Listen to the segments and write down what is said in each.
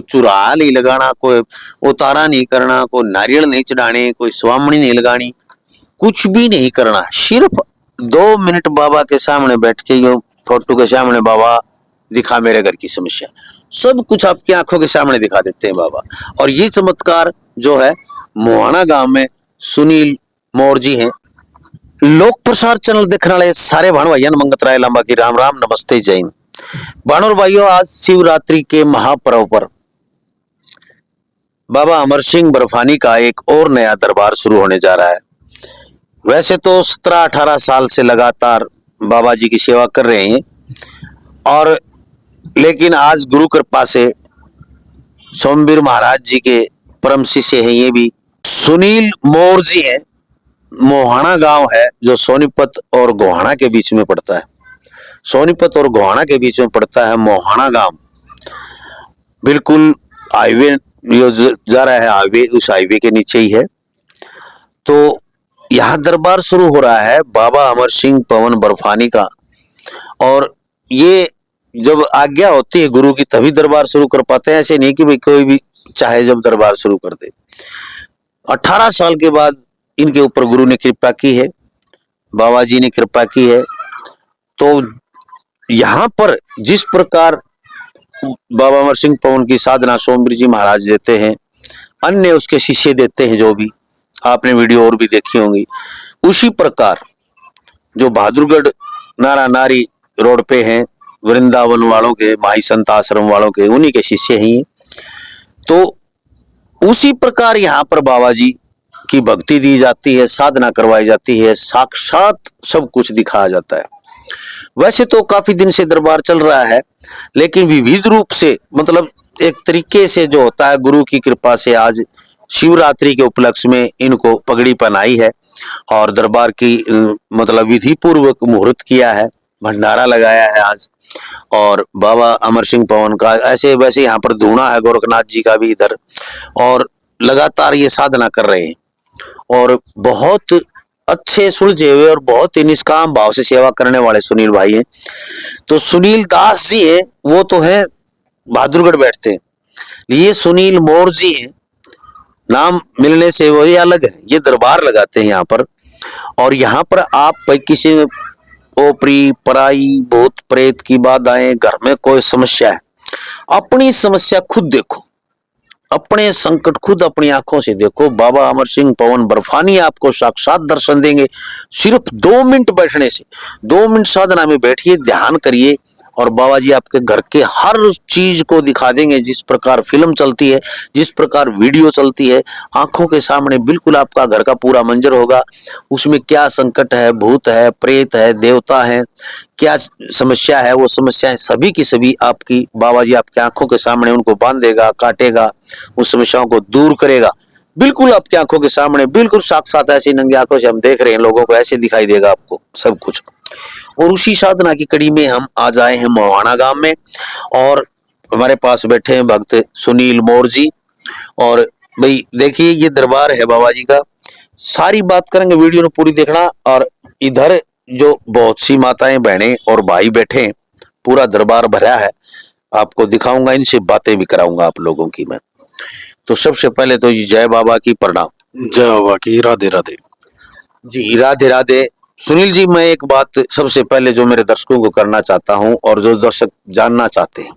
चुराहा नहीं लगाना, कोई उतारा नहीं करना, कोई नारियल नहीं चढ़ाने, कोई स्वामणी नहीं लगानी, कुछ भी नहीं करना। सिर्फ 2 मिनट बाबा के सामने बैठ के, यो फोटो के सामने, बाबा दिखा मेरे घर की समस्या, सब कुछ आपकी आंखों के सामने दिखा देते हैं बाबा। और ये चमत्कार जो है मोहाना गांव में सुनील मोर जी हैं। लोक प्रसार चैनल देखने वाले सारे भाण भाइयों ने मंगत राय लांबा की राम राम, नमस्ते, जय हिंद। भाणों और भाइयों, आज शिवरात्रि के महापर्व पर बाबा अमर सिंह बर्फानी का एक और नया दरबार शुरू होने जा रहा है। वैसे तो 17-18 साल से लगातार बाबा जी की सेवा कर रहे हैं, और लेकिन आज गुरु कृपा से सोमवीर महाराज जी के परम शिष्य हैं, ये भी सुनील मोर जी हैं। मोहाना गांव है जो सोनीपत और गोहाना के बीच में पड़ता है। सोनीपत और गोहाना के बीच में पड़ता है मोहाना गांव। बिल्कुल हाईवे जा रहा है, हाईवे उस हाईवे के नीचे ही है। तो यहाँ दरबार शुरू हो रहा है बाबा अमर सिंह पवन बर्फानी का, और ये जब आज्ञा होती है गुरु की तभी दरबार शुरू कर पाते हैं। ऐसे नहीं कि भाई कोई भी चाहे जब दरबार शुरू कर दे। 18 साल के बाद इनके ऊपर गुरु ने कृपा की है, बाबा जी ने कृपा की है। तो यहाँ पर जिस प्रकार बाबा अमर सिंह पवन की साधना सोमवीर जी महाराज देते हैं, अन्य उसके शिष्य देते हैं, जो भी आपने वीडियो और भी देखी होंगी, उसी प्रकार जो बहादुरगढ़ नारा नारी रोड पे हैं, वृंदावन वालों के, माही संत आश्रम वालों के, उन्हीं के शिष्य हैं। तो उसी प्रकार यहाँ पर बाबा जी की भक्ति दी जाती है, साधना करवाई जाती है, साक्षात सब कुछ दिखाया जाता है। वैसे तो काफी दिन से दरबार चल रहा है, लेकिन विविध रूप से, मतलब एक तरीके से जो होता है, गुरु की कृपा से आज शिवरात्रि के उपलक्ष्य में इनको पगड़ी पहनाई है और दरबार की मतलब विधि पूर्वक मुहूर्त किया है, भंडारा लगाया है आज। और बाबा अमर सिंह पवन का ऐसे वैसे यहाँ पर धूना है, गोरखनाथ जी का भी इधर, और लगातार ये साधना कर रहे हैं। और बहुत अच्छे सुलझे हुए और बहुत ही निष्काम भाव से सेवा करने वाले सुनील भाई हैं। तो सुनील दास जी हैं, वो तो है बहादुरगढ़ बैठते हैं। ये सुनील मोर जी हैं, नाम मिलने से वही अलग है। ये दरबार लगाते हैं यहाँ पर, और यहाँ पर आप किसी ओपरी पराई भूत प्रेत की बाधाएं, घर में कोई समस्या है, अपनी समस्या खुद देखो, अपने संकट खुद अपनी आंखों से देखो। बाबा अमर सिंह पवन बर्फानी आपको साक्षात दर्शन देंगे। सिर्फ 2 मिनट बैठने से, 2 मिनट साधना में बैठिए, ध्यान करिए, और बाबा जी आपके घर के हर चीज को दिखा देंगे। जिस प्रकार फिल्म चलती है, जिस प्रकार वीडियो चलती है, आंखों के सामने बिल्कुल आपका घर का पूरा मंजर होगा। उसमें क्या संकट है, भूत है, प्रेत है, देवता है, क्या समस्या है, वो समस्याएं सभी की सभी आपकी बाबा जी आपकी आंखों के सामने उनको बांधेगा, काटेगा, उस समस्याओं को दूर करेगा। बिल्कुल आपकी आंखों के सामने, बिल्कुल साक्षात ऐसी नंगी आंखों से हम देख रहे हैं लोगों को, ऐसे दिखाई देगा आपको सब कुछ। और उसी साधना की कड़ी में हम आज आए हैं मोहाना गांव में, और हमारे पास बैठे हैं भक्त सुनील मोर जी। और भाई देखिए, ये दरबार है बाबा जी का, सारी बात करेंगे, वीडियो में पूरी देखना। और इधर जो बहुत सी माताएं, बहनें और भाई बैठे हैं, पूरा दरबार भरा है, आपको दिखाऊंगा, इनसे बातें भी कराऊंगा आप लोगों की मैं। तो सबसे पहले तो जय बाबा की प्रणाम। जय बाबा की, राधे राधे जी, राधे राधे। सुनील जी, मैं एक बात सबसे पहले जो मेरे दर्शकों को करना चाहता हूं, और जो दर्शक जानना चाहते हैं,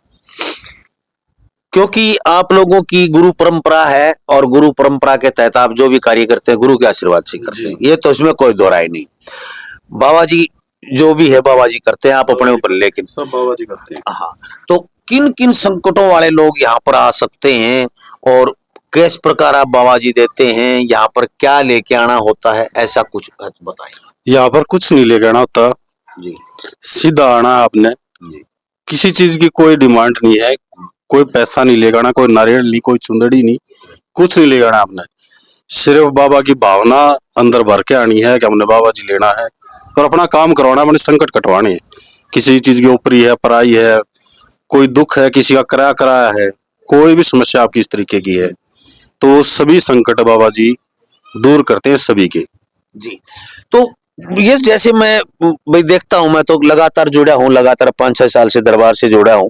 क्योंकि आप लोगों की गुरु परंपरा है, और गुरु परंपरा के तहत आप जो भी कार्य करते हैं गुरु के आशीर्वाद से करते हैं, ये तो इसमें कोई दो राय नहीं। बाबा जी जो भी है बाबा जी करते हैं, आप अपने ऊपर, लेकिन सब बाबा जी करते हैं। हाँ, तो किन किन संकटों वाले लोग यहाँ पर आ सकते हैं, और किस प्रकार आप बाबा जी देते हैं, यहाँ पर क्या लेके आना होता है, ऐसा कुछ बताइए। यहाँ पर कुछ नहीं लेके आना होता जी, सीधा आना है आपने जी, किसी चीज की कोई डिमांड नहीं है, कोई पैसा नहीं लेके आना, कोई नारियल नहीं, कोई चुंदड़ी नहीं, कुछ नहीं लेके आना आपने। सिर्फ बाबा की भावना अंदर भर के आनी है कि हमने बाबा जी लेना है, और अपना काम करवाना, अपने संकट कटवाने हैं। किसी चीज की ऊपरी है, पराई है, कोई दुख है, किसी का कराया कराया है, कोई भी समस्या आपकी इस तरीके की है, तो सभी संकट बाबा जी दूर करते हैं सभी के। जी। तो ये जैसे मैं भाई देखता हूं, मैं तो लगातार जुड़ा हूं, लगातार 5-6 साल से दरबार से जुड़ा हूं।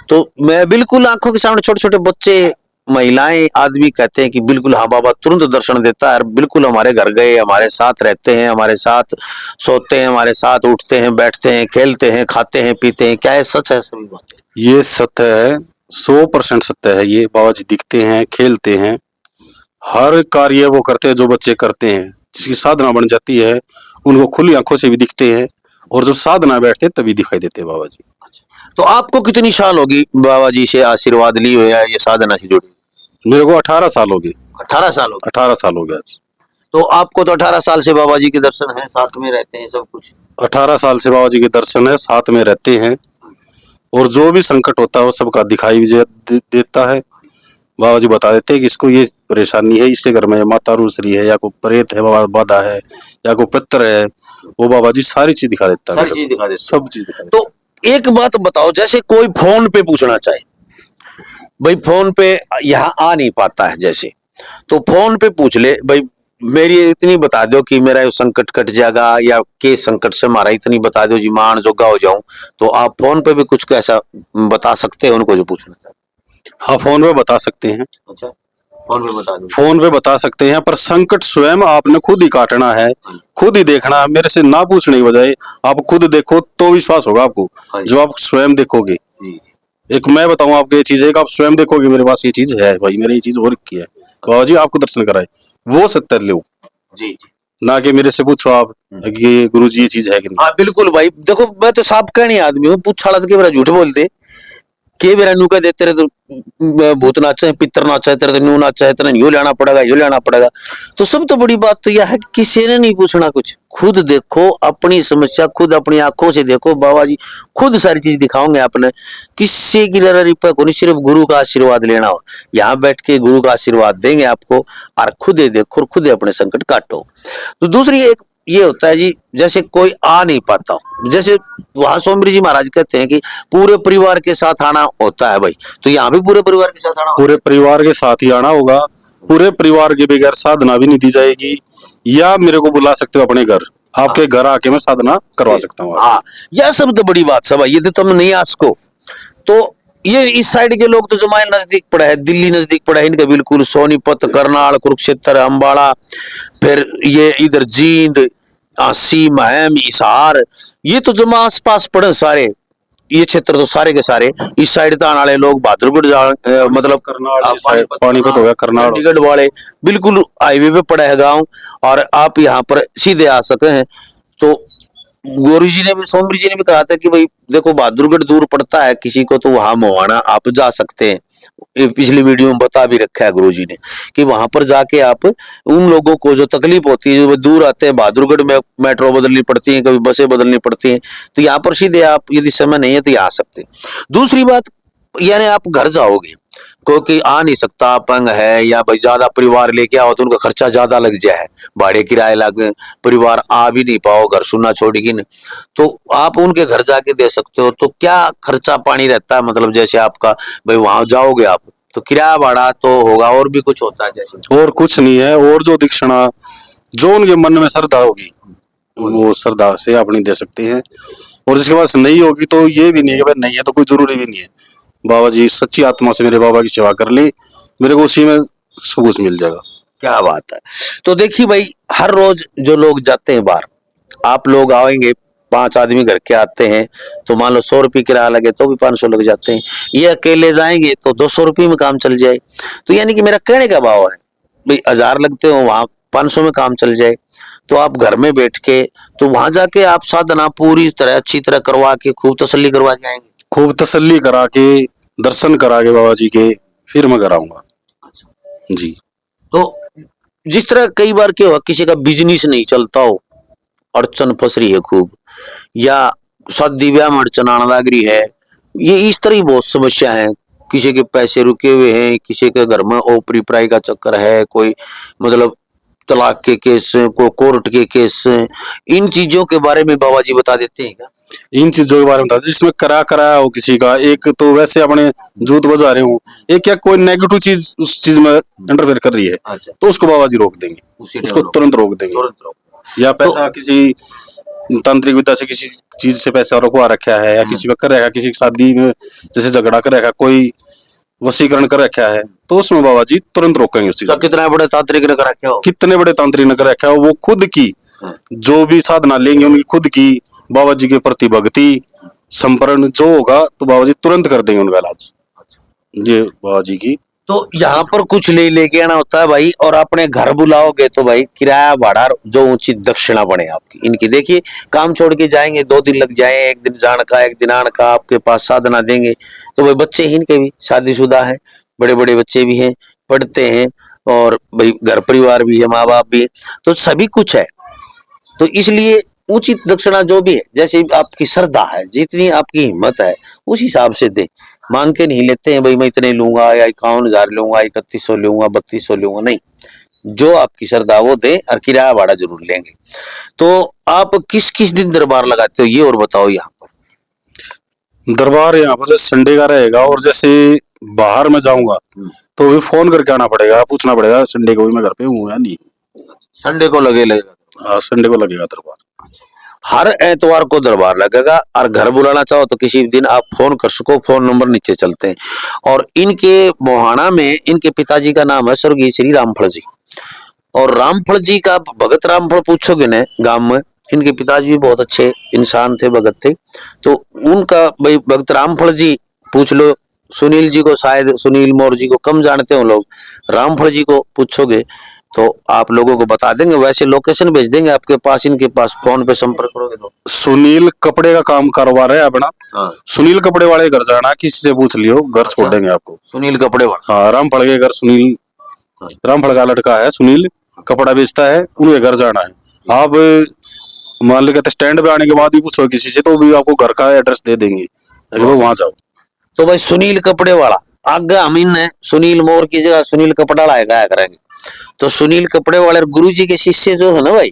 तो मैं बिल्कुल आंखों के सामने छोटे छोटे बच्चे, महिलाएं, आदमी कहते हैं कि बिल्कुल हाँ बाबा तुरंत दर्शन देता है, बिल्कुल हमारे घर गए, हमारे साथ रहते हैं, हमारे साथ सोते हैं, हमारे साथ उठते हैं, बैठते हैं, खेलते हैं, खाते हैं, पीते हैं। क्या ये सच है सभी बातें? ये सत्य है, 100% सत्य है। ये बाबा जी दिखते हैं, खेलते हैं, हर कार्य वो करते हैं जो बच्चे करते हैं। जिसकी साधना बन जाती है उनको खुली आंखों से भी दिखते हैं, और जब साधना बैठते हैं तभी दिखाई देते हैं बाबा जी। तो आपको कितनी साल होगी बाबा जी से आशीर्वाद ली हुई है, ये साधना से जुड़ी? मेरे को 18 साल हो गए। 18 साल हो गए। 18 साल हो गया आज। तो आपको तो 18 साल से बाबा जी के दर्शन है, साथ में रहते हैं सब कुछ? 18 साल से बाबा जी के दर्शन है, साथ में रहते हैं, और जो भी संकट होता है वो सबका दिखाई देता है। बाबा जी बता देते हैं कि इसको ये परेशानी है, इसके घर में माता रूस रही है, या कोई प्रेत है, बाधा है, या कोई पितर है, वो बाबा जी सारी चीज दिखा देता है। सारी चीज दिखा देते, सब चीज दिखा देता तो एक बात बताओ, जैसे कोई फोन पे पूछना चाहे, भाई फोन पे यहाँ आ नहीं पाता है जैसे, तो फोन पे पूछ ले भाई मेरी इतनी बता दो कि मेरा ये संकट कट जाएगा, या के संकट से मारा इतनी बता दो जी मान जोगा हो जाऊं, तो आप फोन पे भी कुछ ऐसा बता सकते हैं उनको जो पूछना चाहते है। हाँ, फोन पे बता सकते हैं। अच्छा, फोन पे बता दो। फोन पे बता सकते हैं, पर संकट स्वयं आपने खुद ही काटना है, खुद ही देखना है। मेरे से ना पूछने की बजाय आप खुद देखो तो विश्वास होगा आपको, जो आप स्वयं देखोगे। एक मैं बताऊं आपको ये चीज है कि आप स्वयं देखोगे मेरे पास ये चीज है, भाई मेरी ये चीज हो रखी है, बाबा जी आपको दर्शन कराए, वो सत्य लो जी। ना कि मेरे से पूछो आप कि गुरु जी ये चीज है कि नहीं। हाँ बिल्कुल भाई, देखो मैं तो साफ कहने आदमी हूँ, पूछा के मेरा झूठ बोलते के मेरा नू कह देते रहे तो भूत नाचा है, पितर नाचा है, तेरे नू नाचा है, तेरे यो लेना पड़ेगा, यो लेना पड़ेगा। तो सब तो बड़ी बात तो यह है किसी ने नहीं पूछना कुछ, खुद देखो अपनी समस्या, खुद अपनी आंखों से देखो, बाबा जी खुद सारी चीज दिखाओगे आपने, किसी की लड़ाई पर को नहीं, सिर्फ गुरु का आशीर्वाद लेना हो, यहाँ बैठ के गुरु का आशीर्वाद देंगे आपको, और खुद ही देखो और खुद ही अपने संकट काटो। तो दूसरी एक ये होता है जी, जैसे कोई आ नहीं पाता, जैसे वहां सोमरी जी महाराज कहते हैं कि पूरे परिवार के साथ आना होता है भाई, तो यहाँ भी पूरे परिवार के साथ आना, पूरे परिवार के साथ ही आना होगा। पूरे परिवार के बगैर साधना भी नहीं दी जाएगी, या मेरे को बुला सकते हो अपने घर, आपके घर आके मैं साधना करवा सकता हूँ। हाँ, यह सब तो बड़ी बात सब है, ये तो तुम नहीं आ सको। तो ये इस साइड के लोग तो जमाए नजदीक पड़ा है, दिल्ली नजदीक पड़ा है इनका, बिल्कुल सोनीपत, करनाल, कुरुक्षेत्र, अम्बाड़ा, फिर ये इधर जींद, आसी, महम, हिसार, ये तो जमा आस पास पड़े सारे, ये क्षेत्र तो सारे के सारे इस साइड तो आने वाले लोग बहादुरगढ़ मतलब करनाल, पानीपत हो गया, करनाल, चंडीगढ़ वाले बिल्कुल हाईवे पे पड़ा है गांव, और आप यहाँ पर सीधे आ सके हैं। तो गुरु जी ने भी, सोमरी जी ने भी कहा था कि भाई देखो बहादुरगढ़ दूर पड़ता है किसी को, तो वहां मोहाना आप जा सकते हैं, ये पिछली वीडियो में बता भी रखा है गुरु जी ने कि वहां पर जाके आप उन लोगों को जो तकलीफ होती है, जो दूर आते हैं, बहादुरगढ़ में मेट्रो बदलनी पड़ती है, कभी बसें बदलनी पड़ती हैं, तो यहाँ पर सीधे आप यदि समय नहीं है तो यहाँ आ सकते हैं। दूसरी बात, यानी आप घर जाओगे, क्योंकि आ नहीं सकता, अपंग है या भाई ज्यादा परिवार लेके आओ तो उनका खर्चा ज्यादा लग जाए, भाड़े किराए लगे, परिवार आ भी नहीं पाओ, घर सुनना छोड़ेगी न, तो आप उनके घर जाके दे सकते हो। तो क्या खर्चा पानी रहता है, मतलब जैसे आपका भाई वहां जाओगे आप तो किराया भाड़ा तो होगा, और भी कुछ होता है जैसे? और कुछ नहीं है, और जो दीक्षिणा जो उनके मन में श्रद्धा होगी वो श्रद्धा से आप नहीं दे सकते हैं, और जिसके पास नहीं होगी तो ये भी नहीं है कि भाई नहीं है तो कोई जरूरी भी नहीं है। बाबा जी सच्ची आत्मा से मेरे बाबा की सेवा कर ली, मेरे को उसी में सब कुछ मिल जाएगा। क्या बात है। तो देखिए भाई, हर रोज जो लोग जाते हैं बाहर, आप लोग आएंगे 5 आदमी घर के आते हैं, तो मान लो 100 रुपये किराया लगे तो भी 500 लग जाते हैं, ये अकेले जाएंगे तो 200 रुपये में काम चल जाए। तो यानी कि मेरा कहने का भाव है भाई 1000 लगते हो, वहां 500 में काम चल जाए, तो आप घर में बैठ के, तो वहां जाके आप साधना पूरी तरह अच्छी तरह करवा के खूब तसल्ली करवा के आएंगे। खूब तसल्ली करा के, दर्शन करा के बाबा जी के, फिर मैं कराऊंगा जी। तो जिस तरह कई बार क्या हुआ, किसी का बिजनेस नहीं चलता हो, अड़चन फंस रही है खूब, या शादी ब्याह में अड़चन आने लग रही है, ये इस तरह की बहुत समस्या है, किसी के पैसे रुके हुए हैं, किसी के घर में ओपरी पराई का चक्कर है, कोई मतलब तलाक के केस, कोई कोर्ट के केस, इन चीजों के बारे में बाबा जी बता देते हैं क्या? इन चीजों के बारे में बता दो जिसमें कराया हो किसी का, एक तो वैसे अपने जूत बजा रहे हो, एक क्या कोई नेगेटिव चीज उस चीज में इंटरफेयर कर रही है, अच्छा, तो उसको बाबा जी रोक देंगे, उसको तुरंत रोक देंगे। या पैसा किसी तांत्रिक विद्या से किसी चीज से पैसा रुकवा रखा है या किसी पे कर रखा, किसी की शादी में जैसे झगड़ा कर रखा, कोई वशीकरण कर रखा है, तो उसमें बाबा जी तुरंत रोकेंगे उसी तो को। कितना बड़े तांत्रिक ने करा क्या हो? कितने बड़े तांत्रिक ने कर रखा है, वो खुद की जो भी साधना लेंगे उनकी खुद की बाबा जी के प्रति भक्ति संपरण जो होगा तो बाबा जी तुरंत कर देंगे उनका इलाज। ये बाबा जी की। तो यहाँ पर कुछ लेके आना होता है भाई, और अपने घर बुलाओगे तो भाई किराया भाड़ा जो उचित दक्षिणा बने आपकी इनकी। देखिए काम छोड़ के जाएंगे, 2 दिन लग जाए, एक दिन जान का एक दिन आन का, आपके पास साधना देंगे तो भाई बच्चे ही इनके भी शादीशुदा है, बड़े बड़े बच्चे भी हैं, पढ़ते हैं, और भाई घर परिवार भी है, माँ बाप भी है, तो सभी कुछ है। तो इसलिए उचित दक्षिणा जो भी है, जैसे आपकी श्रद्धा है, जितनी आपकी हिम्मत है उस हिसाब से दे। मांग के नहीं लेते हैं भाई मैं इतने लूंगा या 51,000 लूंगा, 3100 लूंगा, 3200 लूंगा, नहीं, जो आपकी श्रद्धा वो दे, और किराया भाड़ा जरूर लेंगे। तो आप किस किस दिन दरबार लगाते हो ये और बताओ। यहाँ पर दरबार यहाँ पर संडे का रहेगा, और जैसे बाहर में जाऊंगा तो भी फोन करके आना पड़ेगा, पूछना पड़ेगा संडे को भी मैं घर पे हूँ या नहीं। संडे को लगेगा? हाँ, संडे को लगेगा दरबार। हर एतवार को दरबार लगेगा, और घर बुलाना चाहो तो किसी दिन आप फोन कर सको, फोन नंबर नीचे चलते हैं। और इनके मोहाना में इनके पिताजी का नाम है स्वर्गीय श्री रामफल जी, और रामफल जी का भगत रामफल पूछोगे ना गांव में, इनके पिताजी भी बहुत अच्छे इंसान थे, भगत थे, तो उनका भाई भगत रामफल जी पूछ लो। सुनील जी को शायद, सुनील मोर जी को कम जानते हो लोग, रामफल जी को पूछोगे तो आप लोगों को बता देंगे, वैसे लोकेशन भेज देंगे आपके पास, इनके पास फोन पे संपर्क करोगे तो। सुनील कपड़े का काम कारोबार है अपना। हाँ। सुनील कपड़े वाले घर जाना, किसी से पूछ लियो, घर अच्छा। छोड़ देंगे आपको। सुनील कपड़े वाला? हाँ, रामफल के घर सुनील, रामफल का लड़का है सुनील, कपड़ा बेचता है, उनके घर जाना है। आप मान लो कहते स्टैंड पे आने के बाद भी पूछो किसी से तो भी आपको घर का एड्रेस दे देंगे, तो वहां जाओ। तो भाई सुनील कपड़े वाला, आगे हम इन सुनील मोर की जगह सुनील कपड़ा लाएगा करेंगे। तो सुनील कपड़े वाले गुरु जी के शिष्य जो है ना भाई,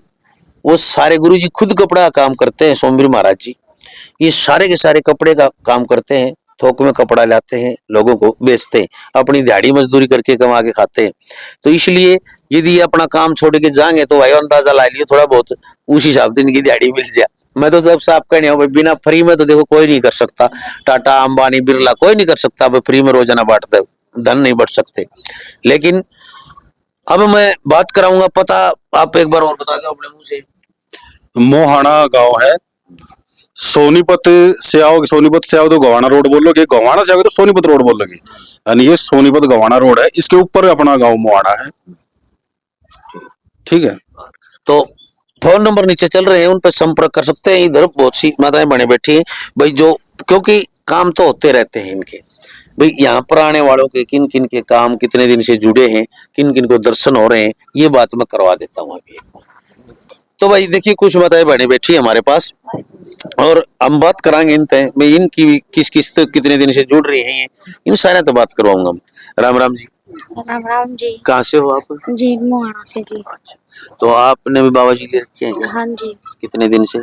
वो सारे गुरु जी खुद कपड़ा का काम करते हैं। सोमवीर महाराज जी ये सारे के सारे कपड़े का काम करते हैं, थोक में कपड़ा लाते हैं, लोगों को बेचते हैं, अपनी दिहाड़ी मजदूरी करके कमा के खाते हैं। तो इसलिए यदि अपना काम छोड़ के जाएंगे तो भाई अंदाजा ला लियो थोड़ा बहुत, उस हिसाब से इनकी दिहाड़ी मिल जाए। मैं तो सबसे आपका नहीं हूँ, बिना फ्री में तो देखो कोई नहीं कर सकता, टाटा अंबानी बिरला कोई नहीं कर सकता भाई, फ्री में रोजाना बांटते धन नहीं बढ़ सकते। लेकिन अब मैं बात कराऊंगा, पता आप एक बार और बता दो अपने मुंह से। मोहाना गांव है, सोनीपत से आओगे, सोनीपत से आओ तो गवाना रोड बोलोगे, गवाना से आओगे तो सोनीपत रोड बोलोगे, यानी ये सोनीपत गवाना रोड है, इसके ऊपर अपना गांव मोहाना है। ठीक है। तो फोन नंबर नीचे चल रहे हैं, उन पर संपर्क कर सकते हैं। इधर बहुत सी माताएं बने बैठी हैं भाई, जो क्योंकि काम तो होते रहते हैं इनके भाई, यहाँ पर आने वालों के किन किन के काम कितने दिन से जुड़े हैं, किन किन को दर्शन हो रहे हैं, ये बात मैं करवा देता हूँ अभी। तो भाई देखिए कुछ माताएं बने बैठी है हमारे पास, और हम बात कराएंगे इनसे, मैं इनकी किस किस कितने दिन से जुड़ रही हैं, इन सारे तो बात करवाऊंगा हम। राम राम जी। राम राम जी। कहाँ से हो आप? जी मोहाना से जी। अच्छा, तो आपने भी बाबा जी ले रखे हैं क्या? हाँ जी, कितने दिन से?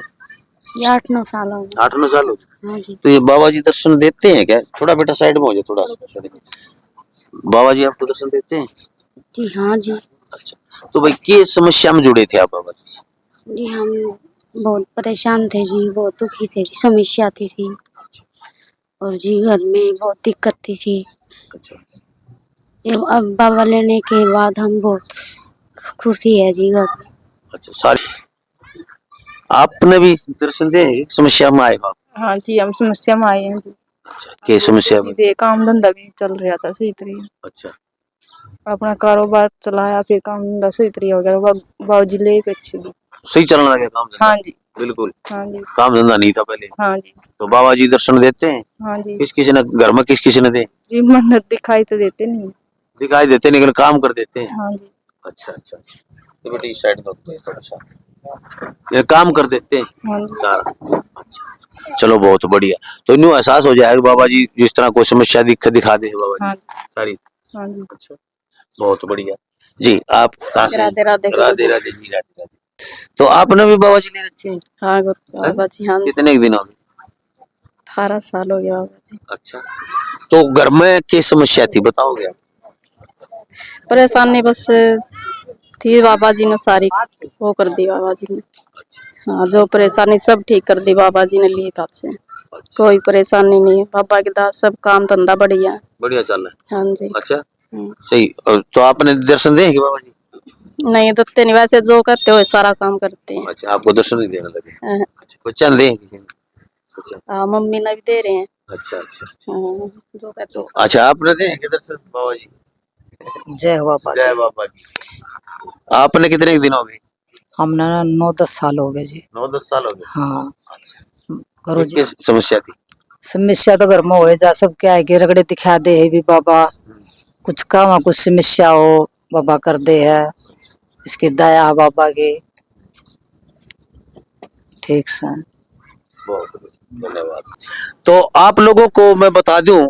ये 8-9 साल हो गए। 8-9 साल हो गए। हाँ जी। तो ये बाबा जी दर्शन देते हैं क्या? थोड़ा बेटा साइड में हो जाए, थोड़ा सा। बाबा जी आपको दर्शन देते हैं? जी हाँ जी। अच्छा, तो भाई किस समस्या में जुड़े थे आप बाबा जी? जी हम बहुत परेशान थे जी, बहुत दुखी थे जी, समस्या आती थी, और जी घर में बहुत दिक्कत थी। अच्छा, ये अब बाबा लेने के बाद हम बहुत खुशी है जी घर में। अच्छा, सारी आपने भी दर्शन दे, समस्या में आए हो आप? हाँ जी, हम समस्या में आए हैं जी। अच्छा, क्या समस्या में? ये काम धंधा भी चल रहा था सही तरीके, अच्छा, अपना कारोबार चलाया, फिर काम धंधा सही तरीके हो गया, बाबूजी ले पे अच्छे जी। सही चलने लगे काम धंधा? हाँ जी। बिल्कुल। हाँ जी। काम धंधा नहीं था पहले? हाँ जी। तो बाबा जी दर्शन देते हैं? हाँ जी। किस किसी ने घर में किस किसी ने दे? जी मन्नत दिखाई तो देते नहीं। दिखाई देते लेकिन काम कर देते हैं। हाँ जी। अच्छा अच्छा अच्छा, तो बेटा इस साइड दो थोड़ा सा, ये काम कर देते हैं हाँ जी। सारा। अच्छा, चलो बहुत बढ़िया। तो इन्हें एहसास हो जाएगा बाबा जी जिस तरह कोई समस्या दिखा दे बाबा जी हाँ सारी। हाँ जी। अच्छा, बहुत बढ़िया जी। आप कहाँ से? राधे राधे। राधे राधे जी, राधे राधे। तो आपने भी बाबा जी ले रखे हैं? हाँ बाबा जी। हाँ कितने दिन हो गए? 18 साल हो गया बाबा जी। अच्छा, तो घर में क्या समस्या थी बताओगे आप? परेशानी बस थी, बाबा जी ने सारी वो कर दी बाबा जी ने। हाँ, जो परेशानी सब ठीक कर दी बाबा जी ने लिए बात से। कोई परेशानी नहीं है, बाबा के दास सब काम धंधा बढ़िया है। बढ़िया चल रहा हाँ जी। है। अच्छा, हम्म। सही। तो आपने दर्शन दिए कि बाबा जी? नहीं दत्ते नहीं, वैसे जो करते हो सारा काम करते हैं। अच्छा, आपको दर्शन नहीं देने लगे? हाँ, अच्छा, कुछ चंद दे किसी ने? अच्छा हाँ, मम्मी ने भी दे रहे हैं। अच्छा अच्छा अच्छा। हाँ, जो करते तो हैं सारा। अच्छा, आपने दिए कि दर्शन बाबा जी? जय बाबा जय की। बाबा की। आपने कितने दिन हो गए? हमने 9-10 साल हो गए जी। 9-10 साल हो गए। हाँ अच्छा, करो जी। किस समस्या थी? समस्या तो घर में हो जा, सब क्या है कि रगड़े दिखा दे है भी बाबा, कुछ काम कुछ समस्या हो बाबा कर दे है, इसकी दया है बाबा की। ठीक से बहुत धन्यवाद। तो आप लोगों को मैं बता दूं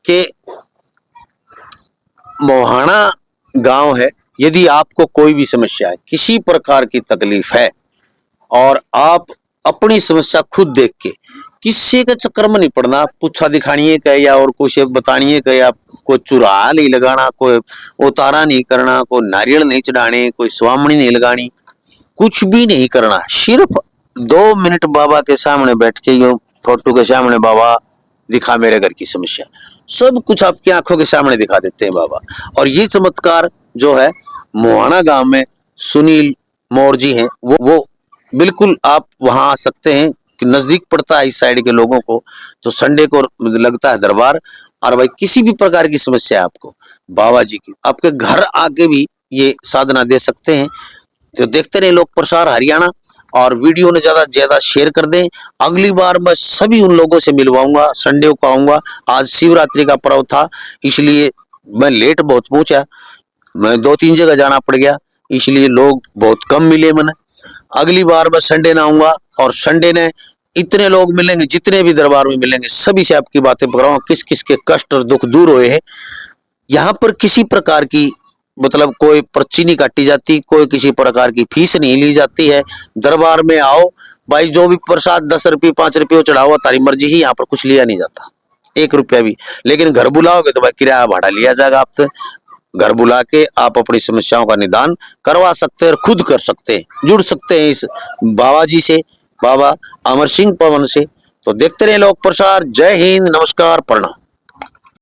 कि मोहाना गांव है। यदि आपको कोई भी समस्या है, किसी प्रकार की तकलीफ है और आप अपनी समस्या खुद देख के, किसी के चक्कर में नहीं पड़ना, पूछा दिखानी है या और कुछ बतानी है या कोई चुराहा नहीं लगाना, कोई उतारा नहीं करना, कोई नारियल नहीं चढ़ाने, कोई स्वामणी नहीं लगानी, कुछ भी नहीं करना। सिर्फ 2 मिनट बाबा के सामने बैठ के, यो फोटो के सामने, बाबा दिखा मेरे घर की समस्या, सब कुछ आपकी आंखों के सामने दिखा देते हैं बाबा। और ये चमत्कार जो है मोहाना गांव में सुनील मौर्य जी हैं, वो बिल्कुल आप वहां आ सकते हैं कि नजदीक पड़ता है इस साइड के लोगों को। तो संडे को लगता है दरबार। और भाई किसी भी प्रकार की समस्या है आपको बाबा जी की, आपके घर आके भी ये साधना दे सकते हैं। तो देखते रहे लोक प्रसार हरियाणा, और वीडियो ने ज्यादा से ज्यादा शेयर कर दें। अगली बार मैं सभी उन लोगों से मिलवाऊंगा, संडे को आऊंगा। आज शिवरात्रि का पर्व था, इसलिए मैं लेट बहुत पहुंचा, मैं 2-3 जगह जाना पड़ गया, इसलिए लोग बहुत कम मिले मैंने। अगली बार मैं संडे ना आऊंगा, और संडे ने इतने लोग मिलेंगे, जितने भी दरबार में मिलेंगे सभी से आपकी बातें पकड़ाऊंगा, किस किस के कष्ट और दुख दूर हुए हैं। यहाँ पर किसी प्रकार की मतलब कोई पर्ची नहीं काटी जाती, कोई किसी प्रकार की फीस नहीं ली जाती है। दरबार में आओ भाई, जो भी प्रसाद 10 रुपये 5 रुपये चढ़ाओ, तारी मर्जी ही, यहाँ पर कुछ लिया नहीं जाता 1 रुपया भी। लेकिन घर बुलाओगे तो भाई किराया भाड़ा लिया जाएगा आपसे। घर बुला के आप अपनी समस्याओं का निदान करवा सकते हैं और खुद कर सकते हैं, जुड़ सकते हैं इस बाबा जी से, बाबा अमर सिंह पवन से। तो देखते रहे लोक प्रसार। जय हिंद, नमस्कार, प्रणाम।